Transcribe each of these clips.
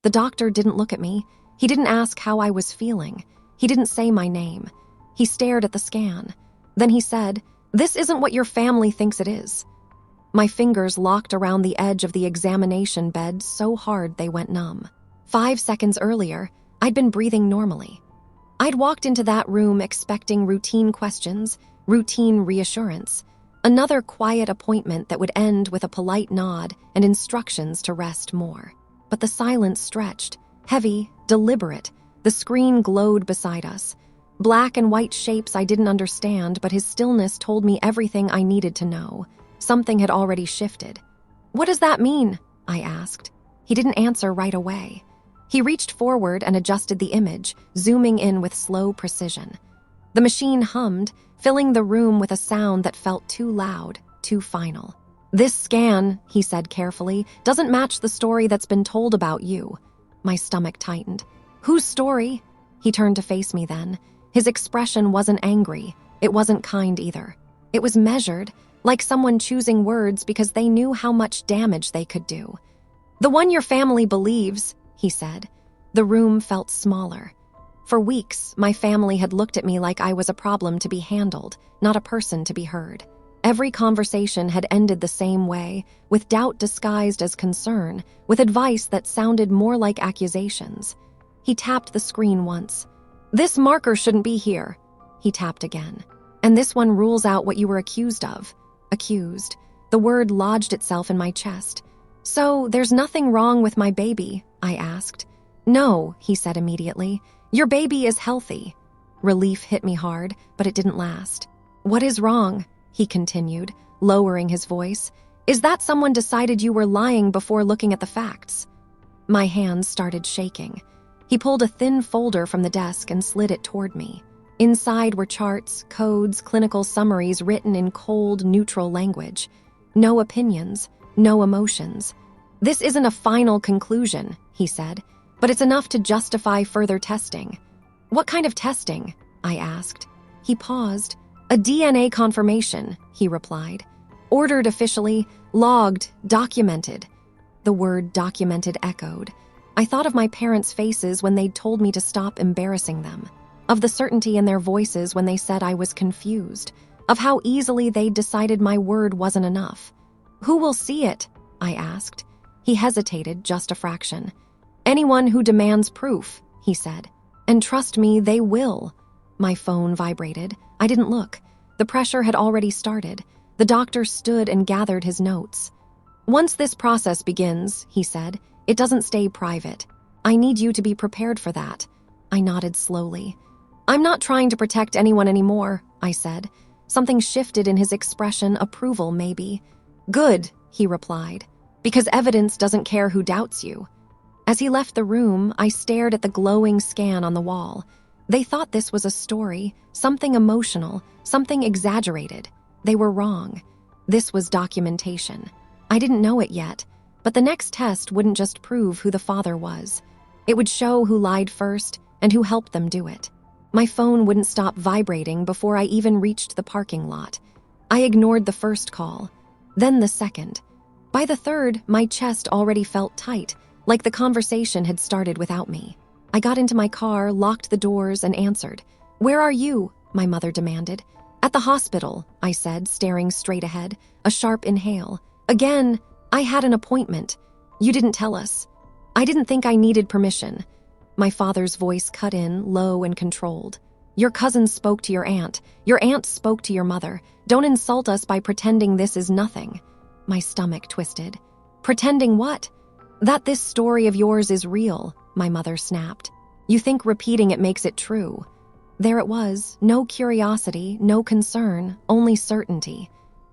The doctor didn't look at me. He didn't ask how I was feeling. He didn't say my name. He stared at the scan. Then he said, "This isn't what your family thinks it is." My fingers locked around the edge of the examination bed so hard they went numb. 5 seconds earlier, I'd been breathing normally. I'd walked into that room expecting routine questions, routine reassurance, another quiet appointment that would end with a polite nod and instructions to rest more. But the silence stretched, heavy, deliberate. The screen glowed beside us. Black and white shapes I didn't understand, but his stillness told me everything I needed to know. Something had already shifted. "What does that mean?" I asked. He didn't answer right away. He reached forward and adjusted the image, zooming in with slow precision. The machine hummed, filling the room with a sound that felt too loud, too final. "This scan," he said carefully, "doesn't match the story that's been told about you." My stomach tightened. "Whose story?" He turned to face me then. His expression wasn't angry. It wasn't kind either. It was measured, like someone choosing words because they knew how much damage they could do. "The one your family believes," he said. The room felt smaller. For weeks, my family had looked at me like I was a problem to be handled, not a person to be heard. Every conversation had ended the same way, with doubt disguised as concern, with advice that sounded more like accusations. He tapped the screen once. "This marker shouldn't be here." He tapped again. "And this one rules out what you were accused of." Accused. The word lodged itself in my chest. "So, there's nothing wrong with my baby?" I asked. "No," he said immediately. "Your baby is healthy." Relief hit me hard, but it didn't last. "What is wrong?" he continued, lowering his voice. "Is that someone decided you were lying before looking at the facts?" My hands started shaking. He pulled a thin folder from the desk and slid it toward me. Inside were charts, codes, clinical summaries written in cold, neutral language. No opinions, no emotions. "This isn't a final conclusion," he said, "but it's enough to justify further testing." "What kind of testing?" I asked. He paused. "A DNA confirmation," he replied. "Ordered officially, logged, documented." The word documented echoed. I thought of my parents' faces when they'd told me to stop embarrassing them, of the certainty in their voices when they said I was confused, of how easily they'd decided my word wasn't enough. "Who will see it?" I asked. He hesitated just a fraction. "Anyone who demands proof," he said. "And trust me, they will." My phone vibrated. I didn't look. The pressure had already started. The doctor stood and gathered his notes. "Once this process begins," he said, "it doesn't stay private. I need you to be prepared for that." I nodded slowly. "I'm not trying to protect anyone anymore," I said. Something shifted in his expression, approval maybe. "Good," he replied, "because evidence doesn't care who doubts you." As he left the room, I stared at the glowing scan on the wall. They thought this was a story, something emotional, something exaggerated. They were wrong. This was documentation. I didn't know it yet, but the next test wouldn't just prove who the father was. It would show who lied first and who helped them do it. My phone wouldn't stop vibrating before I even reached the parking lot. I ignored the first call, then the second. By the third, my chest already felt tight, like the conversation had started without me. I got into my car, locked the doors, and answered. "Where are you?" my mother demanded. "At the hospital," I said, staring straight ahead, a sharp inhale. "Again, I had an appointment. You didn't tell us." "I didn't think I needed permission." My father's voice cut in, low and controlled. "Your cousin spoke to your aunt. Your aunt spoke to your mother. Don't insult us by pretending this is nothing." My stomach twisted. "Pretending what?" "That this story of yours is real," my mother snapped. "You think repeating it makes it true." There it was, no curiosity, no concern, only certainty.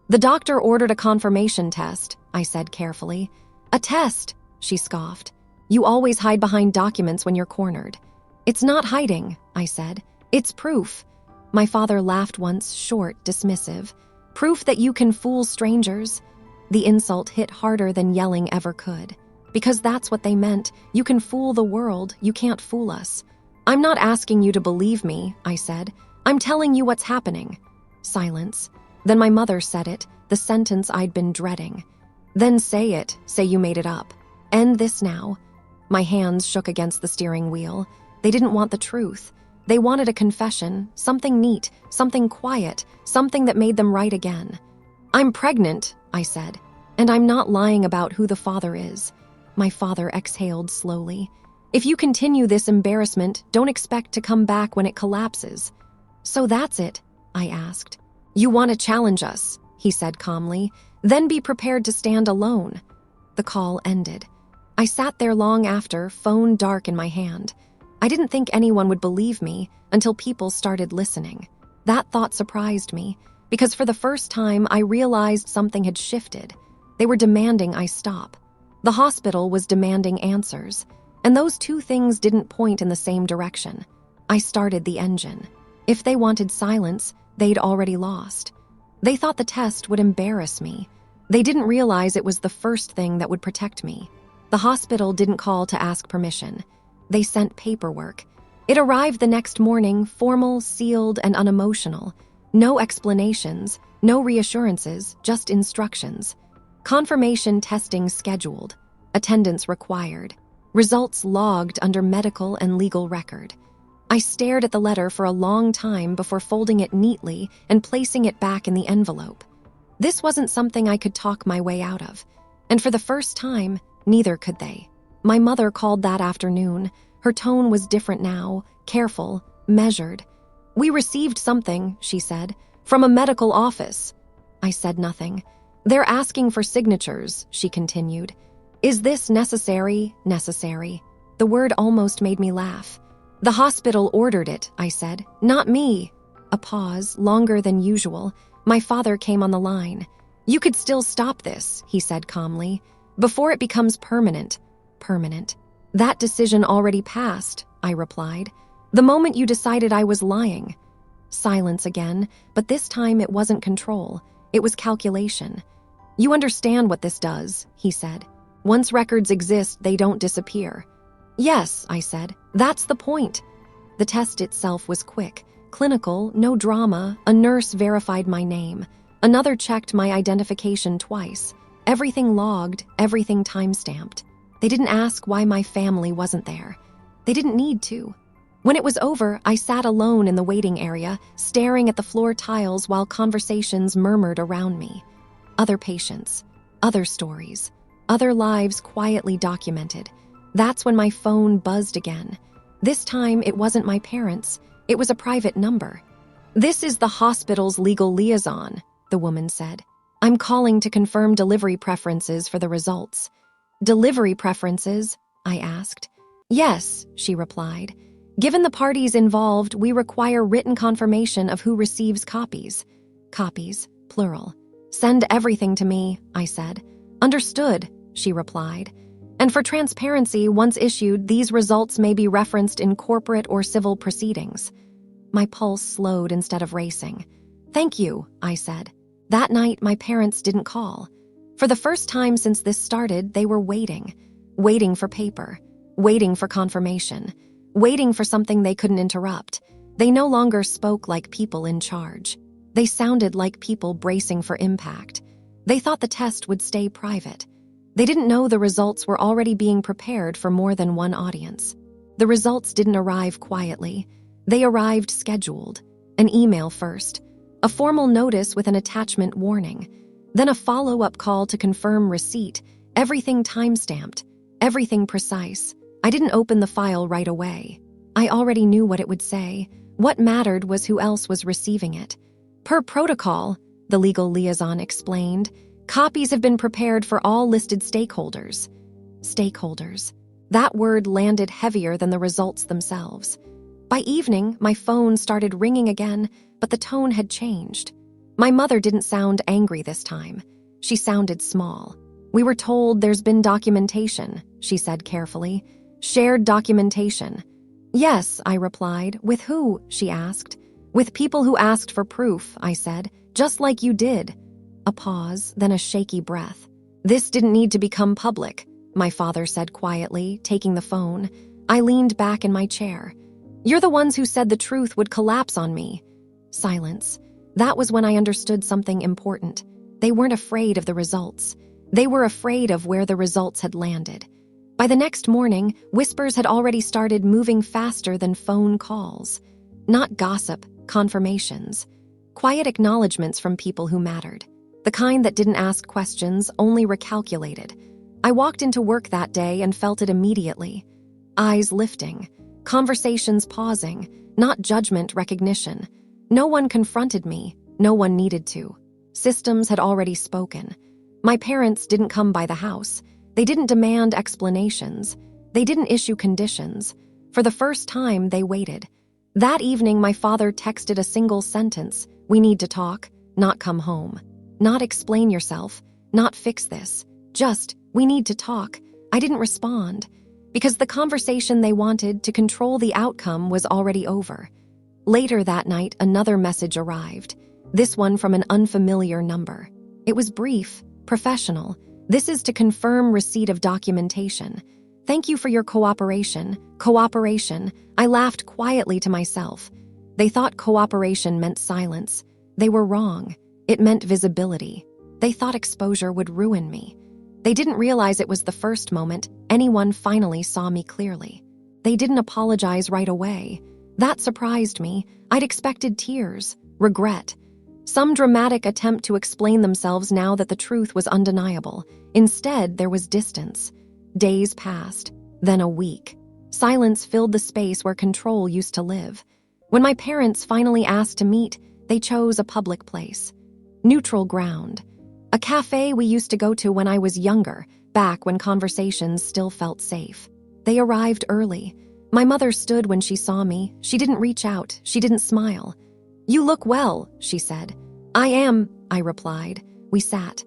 "The doctor ordered a confirmation test," I said carefully. "A test," she scoffed. "You always hide behind documents when you're cornered." "It's not hiding," I said. "It's proof." My father laughed once, short, dismissive. "Proof that you can fool strangers." The insult hit harder than yelling ever could. Because that's what they meant. You can fool the world, you can't fool us. "I'm not asking you to believe me," I said. "I'm telling you what's happening." Silence. Then my mother said it, the sentence I'd been dreading. "Then say it, say you made it up. End this now." My hands shook against the steering wheel. They didn't want the truth. They wanted a confession, something neat, something quiet, something that made them right again. "I'm pregnant," I said, "and I'm not lying about who the father is." My father exhaled slowly. "If you continue this embarrassment, don't expect to come back when it collapses." "So that's it?" I asked. "You want to challenge us," he said calmly. "Then be prepared to stand alone." The call ended. I sat there long after, phone dark in my hand. I didn't think anyone would believe me until people started listening. That thought surprised me, because for the first time I realized something had shifted. They were demanding I stop. The hospital was demanding answers, and those two things didn't point in the same direction. I started the engine. If they wanted silence, they'd already lost. They thought the test would embarrass me. They didn't realize it was the first thing that would protect me. The hospital didn't call to ask permission. They sent paperwork. It arrived the next morning, formal, sealed, and unemotional. No explanations, no reassurances, just instructions. Confirmation testing scheduled. Attendance required. Results logged under medical and legal record. I stared at the letter for a long time before folding it neatly and placing it back in the envelope. This wasn't something I could talk my way out of. And for the first time, neither could they. My mother called that afternoon. Her tone was different now, careful, measured. "We received something," she said, "from a medical office." I said nothing. "They're asking for signatures," she continued. "Is this necessary?" Necessary. The word almost made me laugh. "The hospital ordered it," I said, "not me." A pause, longer than usual. My father came on the line. "You could still stop this," he said calmly, "before it becomes permanent." Permanent. "That decision already passed," I replied. "The moment you decided I was lying." Silence again, but this time it wasn't control. It was calculation. "You understand what this does," he said. "Once records exist, they don't disappear." "Yes," I said, "that's the point." The test itself was quick, clinical, no drama. A nurse verified my name. Another checked my identification twice. Everything logged, everything time-stamped. They didn't ask why my family wasn't there. They didn't need to. When it was over, I sat alone in the waiting area, staring at the floor tiles while conversations murmured around me. Other patients, other stories, other lives quietly documented. That's when my phone buzzed again. This time, it wasn't my parents'. It was a private number. "This is the hospital's legal liaison," the woman said. "I'm calling to confirm delivery preferences for the results." "Delivery preferences?" I asked. "Yes," she replied. "Given the parties involved, we require written confirmation of who receives copies." Copies, plural. "Send everything to me," I said. "Understood," she replied. "And for transparency, once issued, these results may be referenced in corporate or civil proceedings." My pulse slowed instead of racing. "Thank you," I said. That night, my parents didn't call. For the first time since this started, they were waiting. Waiting for paper. Waiting for confirmation. Waiting for something they couldn't interrupt. They no longer spoke like people in charge. They sounded like people bracing for impact. They thought the test would stay private. They didn't know the results were already being prepared for more than one audience. The results didn't arrive quietly. They arrived scheduled. An email first. A formal notice with an attachment warning. Then a follow-up call to confirm receipt. Everything time-stamped. Everything precise. I didn't open the file right away. I already knew what it would say. What mattered was who else was receiving it. "Per protocol," the legal liaison explained, "copies have been prepared for all listed stakeholders." Stakeholders. That word landed heavier than the results themselves. By evening, my phone started ringing again, but the tone had changed. My mother didn't sound angry this time. She sounded small. "We were told there's been documentation," she said carefully. "Shared documentation." "Yes," I replied. "With who?" she asked. "With people who asked for proof," I said, "just like you did." A pause, then a shaky breath. "This didn't need to become public," my father said quietly, taking the phone. I leaned back in my chair. "You're the ones who said the truth would collapse on me." Silence. That was when I understood something important. They weren't afraid of the results. They were afraid of where the results had landed. By the next morning, whispers had already started moving faster than phone calls. Not gossip, confirmations. Quiet acknowledgments from people who mattered. The kind that didn't ask questions, only recalculated. I walked into work that day and felt it immediately. Eyes lifting. Conversations pausing. Not judgment, recognition. No one confronted me. No one needed to. Systems had already spoken. My parents didn't come by the house. They didn't demand explanations. They didn't issue conditions. For the first time, they waited. That evening, my father texted a single sentence: "We need to talk, not come home. Not explain yourself, not fix this. Just, we need to talk." I didn't respond, because the conversation they wanted to control the outcome was already over. Later that night, another message arrived. This one from an unfamiliar number. It was brief, professional. "This is to confirm receipt of documentation. Thank you for your cooperation." Cooperation. I laughed quietly to myself. They thought cooperation meant silence. They were wrong. It meant visibility. They thought exposure would ruin me. They didn't realize it was the first moment anyone finally saw me clearly. They didn't apologize right away. That surprised me. I'd expected tears, regret, some dramatic attempt to explain themselves now that the truth was undeniable. Instead, there was distance. Days passed, then a week. Silence filled the space where control used to live. When my parents finally asked to meet, they chose a public place. Neutral ground. A cafe we used to go to when I was younger, back when conversations still felt safe. They arrived early. My mother stood when she saw me. She didn't reach out. She didn't smile. "You look well," she said. "I am," I replied. We sat.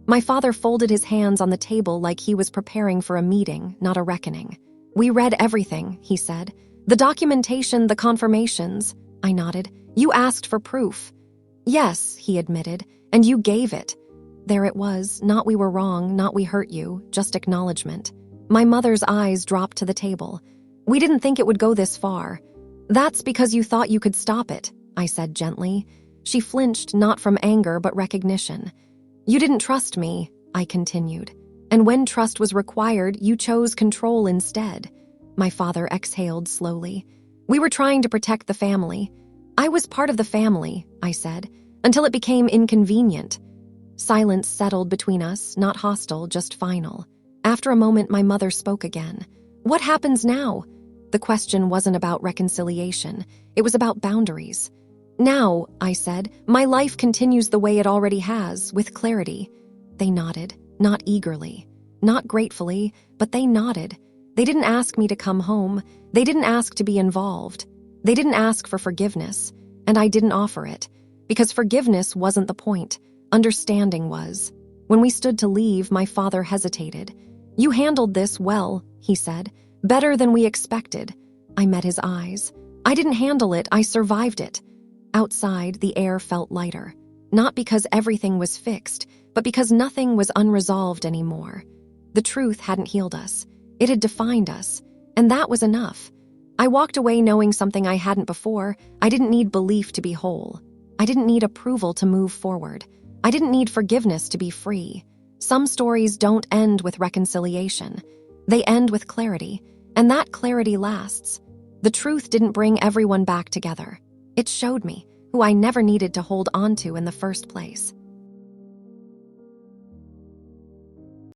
My father folded his hands on the table like he was preparing for a meeting, not a reckoning. "We read everything," he said. "The documentation, the confirmations." I nodded. "You asked for proof." "Yes," he admitted, "and you gave it." There it was, not "we were wrong," not "we hurt you," just acknowledgement. My mother's eyes dropped to the table. "We didn't think it would go this far." "That's because you thought you could stop it," I said gently. She flinched, not from anger but recognition. "You didn't trust me," I continued. "And when trust was required, you chose control instead." My father exhaled slowly. "We were trying to protect the family." "I was part of the family," I said, "until it became inconvenient." Silence settled between us, not hostile, just final. After a moment, my mother spoke again. "What happens now?" The question wasn't about reconciliation. It was about boundaries. "Now," I said, "my life continues the way it already has, with clarity." They nodded, not eagerly, not gratefully, but they nodded. They didn't ask me to come home. They didn't ask to be involved. They didn't ask for forgiveness, and I didn't offer it, because forgiveness wasn't the point. Understanding was. When we stood to leave, my father hesitated. "You handled this well," he said. "Better than we expected." I met his eyes. "I didn't handle it, I survived it." Outside, the air felt lighter. Not because everything was fixed, but because nothing was unresolved anymore. The truth hadn't healed us. It had defined us. And that was enough. I walked away knowing something I hadn't before. I didn't need belief to be whole. I didn't need approval to move forward. I didn't need forgiveness to be free. Some stories don't end with reconciliation. They end with clarity, and that clarity lasts. The truth didn't bring everyone back together. It showed me who I never needed to hold on to in the first place.